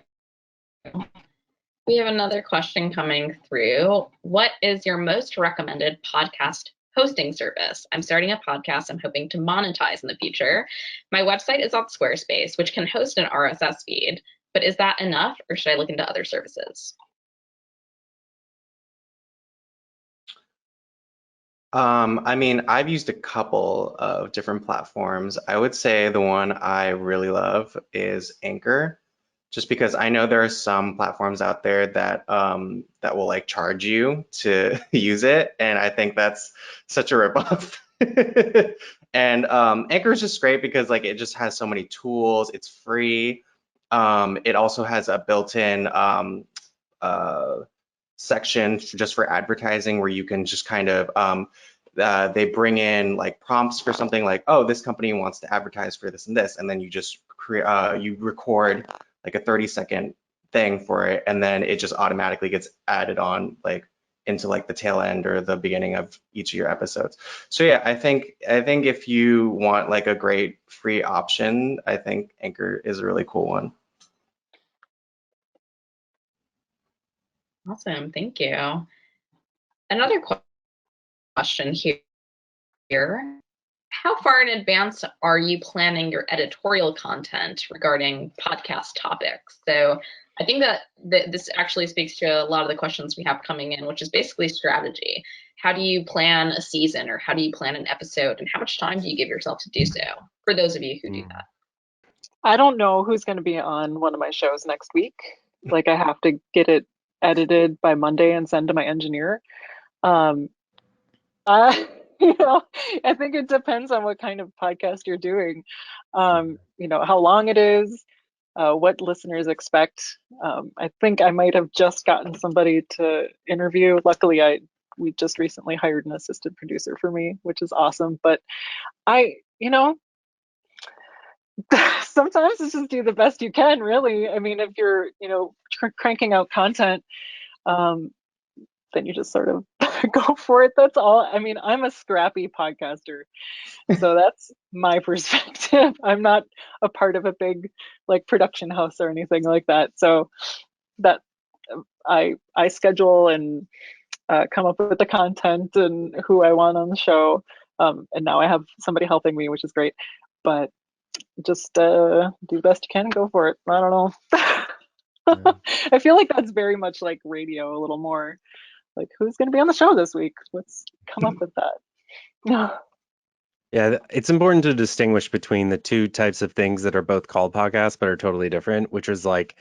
We have another question coming through. What is your most recommended podcast hosting service? I'm starting a podcast I'm hoping to monetize in the future. My website is on Squarespace, which can host an RSS feed, but is that enough or should I look into other services? I've used a couple of different platforms. I would say the one I really love is Anchor. just because I know there are some platforms out there that that will like charge you to use it, and I think that's such a ripoff. And Anchor is just great because like it just has so many tools. It's free. It also has a built-in uh, section just for advertising where you can just kind of they bring in like prompts for something like, oh, this company wants to advertise for this and this, and then you just you record like a 30-second thing for it, and then it just automatically gets added on like into like the tail end or the beginning of each of your episodes. So yeah, I think if you want like a great free option, I think Anchor is a really cool one. Awesome, thank you. Another question here. How far in advance are you planning your editorial content regarding podcast topics? So I think that this actually speaks to a lot of the questions we have coming in, which is basically strategy. How do you plan a season, or how do you plan an episode, and how much time do you give yourself to do so, for those of you who do that? I don't know who's going to be on one of my shows next week. Like I have to get it edited by Monday and send to my engineer. You know, I think it depends on what kind of podcast you're doing. You know, how long it is, what listeners expect. I think I might have just gotten somebody to interview. Luckily, we just recently hired an assistant producer for me, which is awesome. But you know, sometimes it's just do the best you can, really. I mean, if you're, you know, cranking out content, then you just sort of go for it. That's all. I mean, I'm a scrappy podcaster, so that's my perspective. I'm not a part of a big like production house or anything like that. So that I schedule and come up with the content and who I want on the show. And now I have somebody helping me, which is great. But just do the best you can and go for it. I don't know. Yeah. I feel like that's very much like radio, a little more like who's going to be on the show this week? Let's come up with that. Yeah, it's important to distinguish between the two types of things that are both called podcasts but are totally different, which is like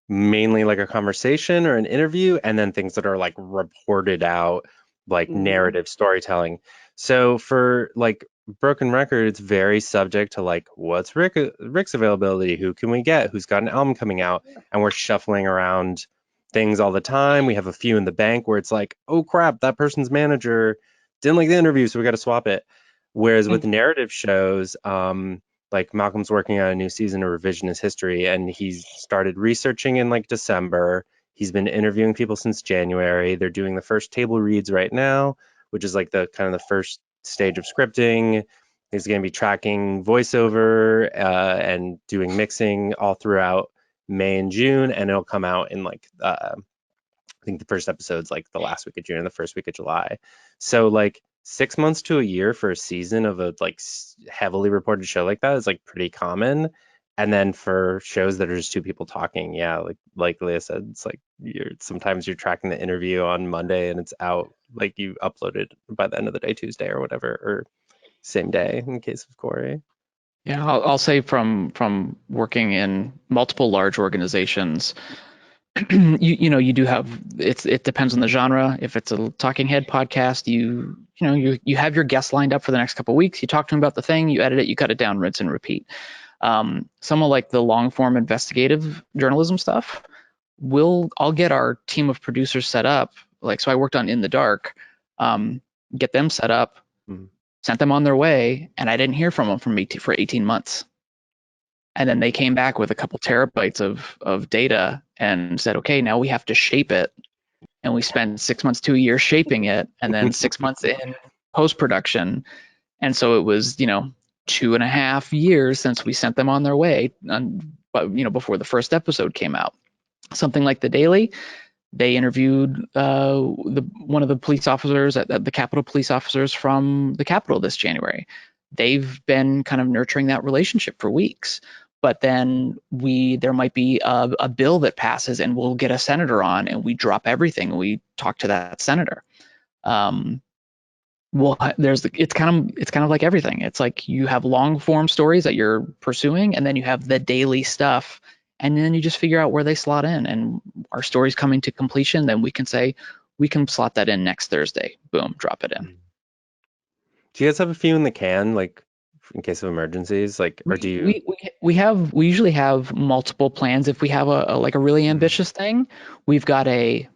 mainly like a conversation or an interview, and then things that are like reported out, like narrative storytelling. So for like Broken Record, it's very subject to like what's Rick's availability, who can we get, who's got an album coming out, and we're shuffling around things all the time. We have a few in the bank where it's like, oh crap, that person's manager didn't like the interview, so we got to swap it. Whereas with narrative shows, like Malcolm's working on a new season of revisionist history, and he's started researching in like December. He's been interviewing people since January. They're doing the first table reads right now, which is like the kind of the first stage of scripting. He's going to be tracking voiceover and doing mixing all throughout May and June, and it'll come out in like I think the first episode's like the last week of June and the first week of July. So like 6 months to a year for a season of a like heavily reported show like that is like pretty common. And then for shows that are just two people talking, yeah, like Leah said, it's like sometimes you're tracking the interview on Monday and it's out, like you uploaded by the end of the day, Tuesday or whatever, or same day in the case of Corey. Yeah, I'll say from working in multiple large organizations, you know, you do have, it depends on the genre. If it's a talking head podcast, you have your guests lined up for the next couple of weeks. You talk to them about the thing, you edit it, you cut it down, rinse and repeat. Some of like the long form investigative journalism stuff, I'll get our team of producers set up. Like, so I worked on In the Dark, get them set up, sent them on their way, and I didn't hear from them for 18 months. And then they came back with a couple terabytes of data and said, okay, now we have to shape it. And we spent 6 months to a year shaping it, and then 6 months in post-production. And so it was, 2.5 years since we sent them on their way, but before the first episode came out. Something like The Daily, they interviewed one of the police officers at the Capitol police officers from the Capitol this January. They've been kind of nurturing that relationship for weeks. But then there might be a bill that passes, and we'll get a senator on, and we drop everything and we talk to that senator. It's kind of like everything. It's like you have long form stories that you're pursuing, and then you have the daily stuff, and then you just figure out where they slot in. And our story's coming to completion, then we can say, we can slot that in next Thursday. Boom, drop it in. Do you guys have a few in the can, like in case of emergencies, like, or do you? We usually have multiple plans. If we have a really ambitious thing, we've got a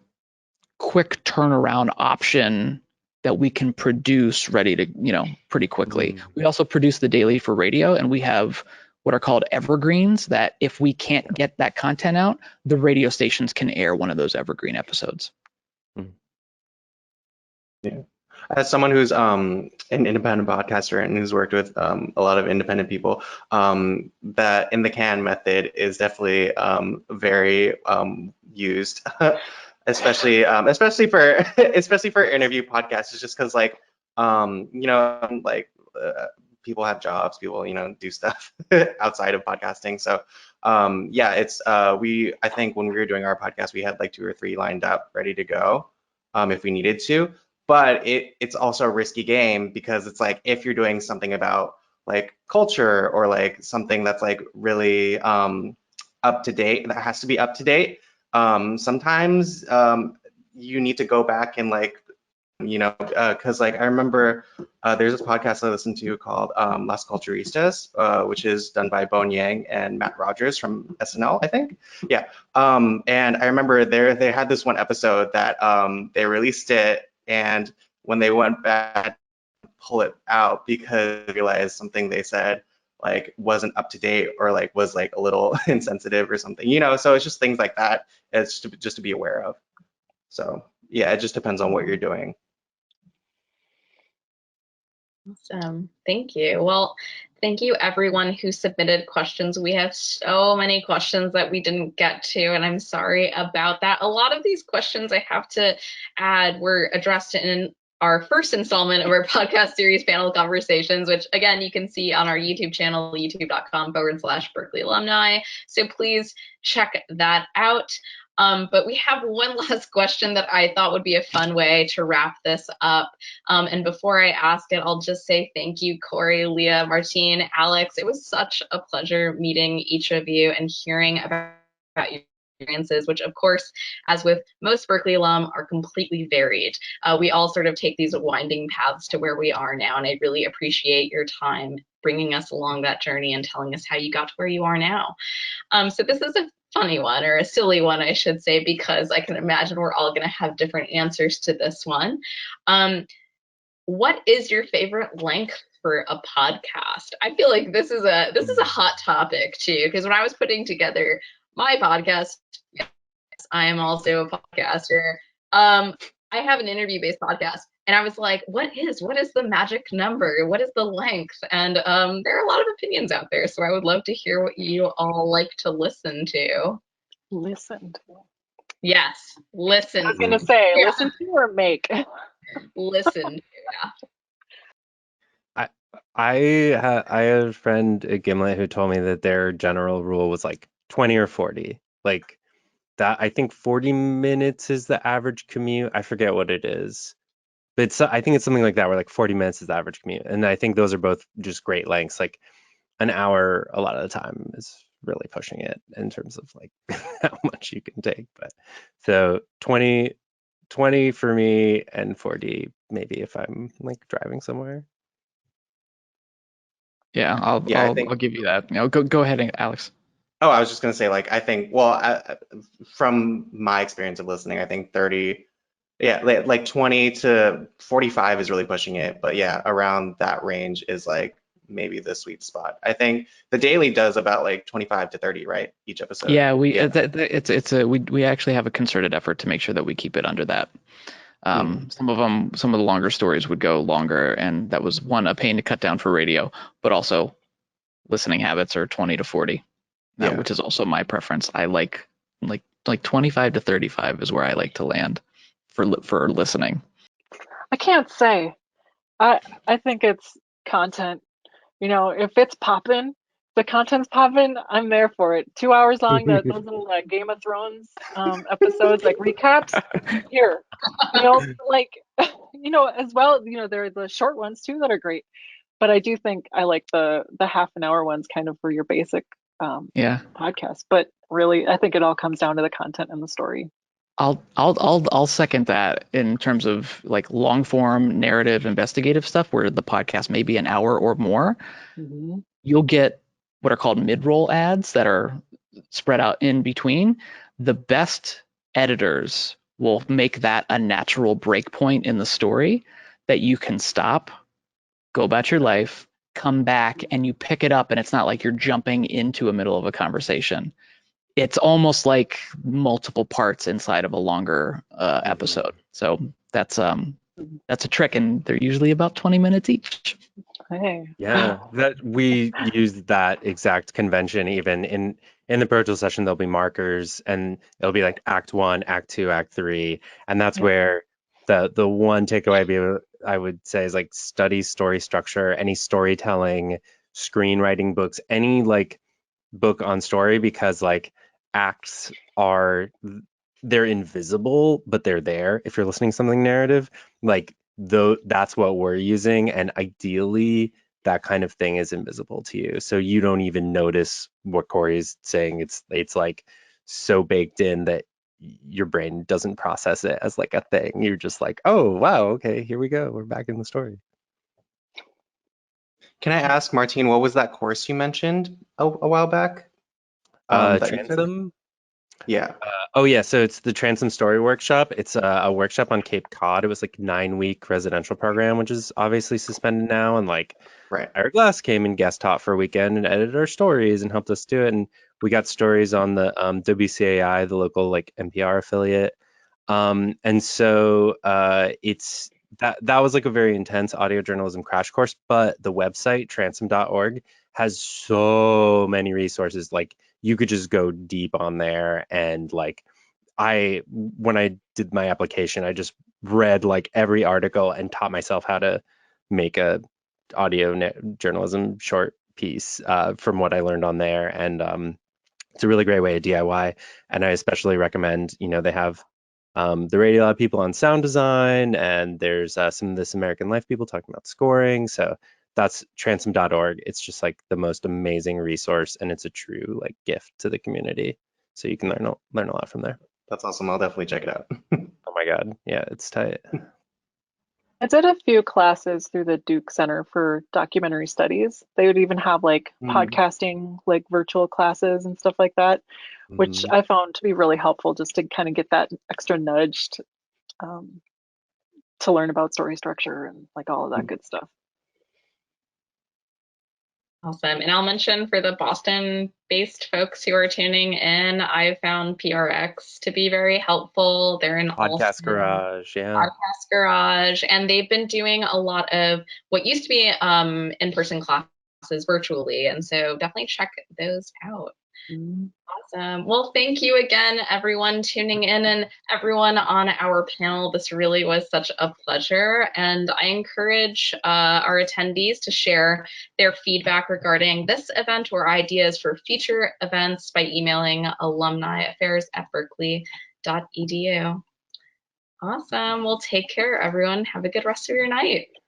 quick turnaround option that we can produce ready to, pretty quickly. We also produce the daily for radio, and we have what are called evergreens that if we can't get that content out, the radio stations can air one of those evergreen episodes. Yeah. As someone who's an independent podcaster and who's worked with a lot of independent people, that in the can method is definitely very used, especially for interview podcasts. It's just because people have jobs, people do stuff outside of podcasting. So I think when we were doing our podcast, we had like 2 or 3 lined up ready to go if we needed to. But it's also a risky game because it's like if you're doing something about like culture or like something that's like really up to date, that has to be up to date. Sometimes you need to go back and because I remember there's this podcast I listened to called Las Culturistas, which is done by Bone Yang and Matt Rogers from SNL, I think. Yeah. And I remember they had this one episode that they released it, and when they went back to pull it out because they realized something they said like wasn't up to date or like was like a little insensitive or something, so it's just things like that. It's just to be aware of. So yeah, it just depends on what you're doing. Awesome. Thank you. Well, thank you everyone who submitted questions. We have so many questions that we didn't get to, and I'm sorry about that. A lot of these questions, I have to add, were addressed in our first installment of our podcast series, Panel Conversations, which again, you can see on our YouTube channel, youtube.com/Berkeley Alumni. So please check that out. But we have one last question that I thought would be a fun way to wrap this up. And before I ask it, I'll just say thank you, Corey, Leah, Martín, Alex. It was such a pleasure meeting each of you and hearing about your experiences, which of course, as with most Berkeley alum, are completely varied. We all sort of take these winding paths to where we are now, and I really appreciate your time bringing us along that journey and telling us how you got to where you are now. So this is a funny one, or a silly one, I should say, because I can imagine we're all going to have different answers to this one. What is your favorite length for a podcast? I feel like this is a hot topic too, because when I was putting together my podcast, yes, I am also a podcaster. I have an interview-based podcast, and I was like, what is the magic number? What is the length? And there are a lot of opinions out there, so I would love to hear what you all like to listen to. Listen to. Yes, listen. I was gonna say, listen to or make. Listen to, yeah. I had a friend at Gimlet who told me that their general rule was like 20 or 40. Like that, I think 40 minutes is the average commute. I forget what it is. But I think it's something like that, where like 40 minutes is the average commute. And I think those are both just great lengths. Like an hour a lot of the time is really pushing it in terms of like how much you can take. But so 20 for me, and 40 maybe if I'm like driving somewhere. Yeah, I'll give you that. Go ahead, Alex. Oh, I was just gonna say, like, I think, well, from my experience of listening, I think 30, yeah, like 20 to 45 is really pushing it, but yeah, around that range is like maybe the sweet spot. I think the daily does about like 25 to 30, right? Each episode. Yeah, we actually have a concerted effort to make sure that we keep it under that. Some of the longer stories would go longer, and that was a pain to cut down for radio, but also listening habits are 20 to 40, which is also my preference. I like 25 to 35 is where I like to land for listening. I can't say. I think it's content. If it's popping, the content's popping, I'm there for it. 2 hours long, those little Game of Thrones episodes, like recaps, here. As well, there are the short ones too that are great. But I do think I like the half an hour ones kind of for your basic podcast. But really, I think it all comes down to the content and the story. I'll second that in terms of like long form narrative investigative stuff where the podcast may be an hour or more. Mm-hmm. You'll get what are called mid-roll ads that are spread out in between. The best editors will make that a natural break point in the story that you can stop, go about your life, come back, and you pick it up, and it's not like you're jumping into a middle of a conversation. It's almost like multiple parts inside of a longer episode. So that's a trick, and they're usually about 20 minutes each. Hey. Yeah, that we use that exact convention even in the virtual session. There'll be markers, and it'll be like Act 1, Act 2, Act 3, and that's where the one takeaway I would say is like study story structure, any storytelling, screenwriting books, any like book on story, because like acts they're invisible, but they're there if you're listening to something narrative. Like that's what we're using, and ideally that kind of thing is invisible to you, so you don't even notice what Corey's saying. It's like so baked in that your brain doesn't process it as like a thing. You're just like, oh wow, okay, here we go, we're back in the story. Can I ask, Martín, what was that course you mentioned a while back? That you took? Transom. Yeah. Oh yeah, so it's the Transom Story Workshop. It's a workshop on Cape Cod. It was like a 9-week residential program, which is obviously suspended now. And like Right. Eric Glass came and guest taught for a weekend and edited our stories and helped us do it. And we got stories on the WCAI, the local like NPR affiliate. And so it's that was like a very intense audio journalism crash course. But the website transom.org has so many resources. Like you could just go deep on there, and like when I did my application, I just read like every article and taught myself how to make a audio journalism short piece from what I learned on there. And it's a really great way to DIY. And I especially recommend, they have the Radio Lab people on sound design, and there's some of This American Life people talking about scoring. So that's transom.org. It's just like the most amazing resource, and it's a true like gift to the community. So you can learn a lot from there. That's awesome. I'll definitely check it out. Oh my God. Yeah, it's tight. I did a few classes through the Duke Center for Documentary Studies. They would even have like podcasting, like virtual classes and stuff like that, which I found to be really helpful just to kind of get that extra nudge to learn about story structure and like all of that good stuff. Awesome. And I'll mention for the Boston-based folks who are tuning in, I found PRX to be very helpful. They're in Podcast Garage, yeah. Podcast Garage, and they've been doing a lot of what used to be in-person classes virtually, and so definitely check those out. Awesome. Well, thank you again, everyone tuning in and everyone on our panel. This really was such a pleasure, and I encourage our attendees to share their feedback regarding this event or ideas for future events by emailing alumniaffairs@berkeley.edu. Awesome. Well, take care, everyone. Have a good rest of your night.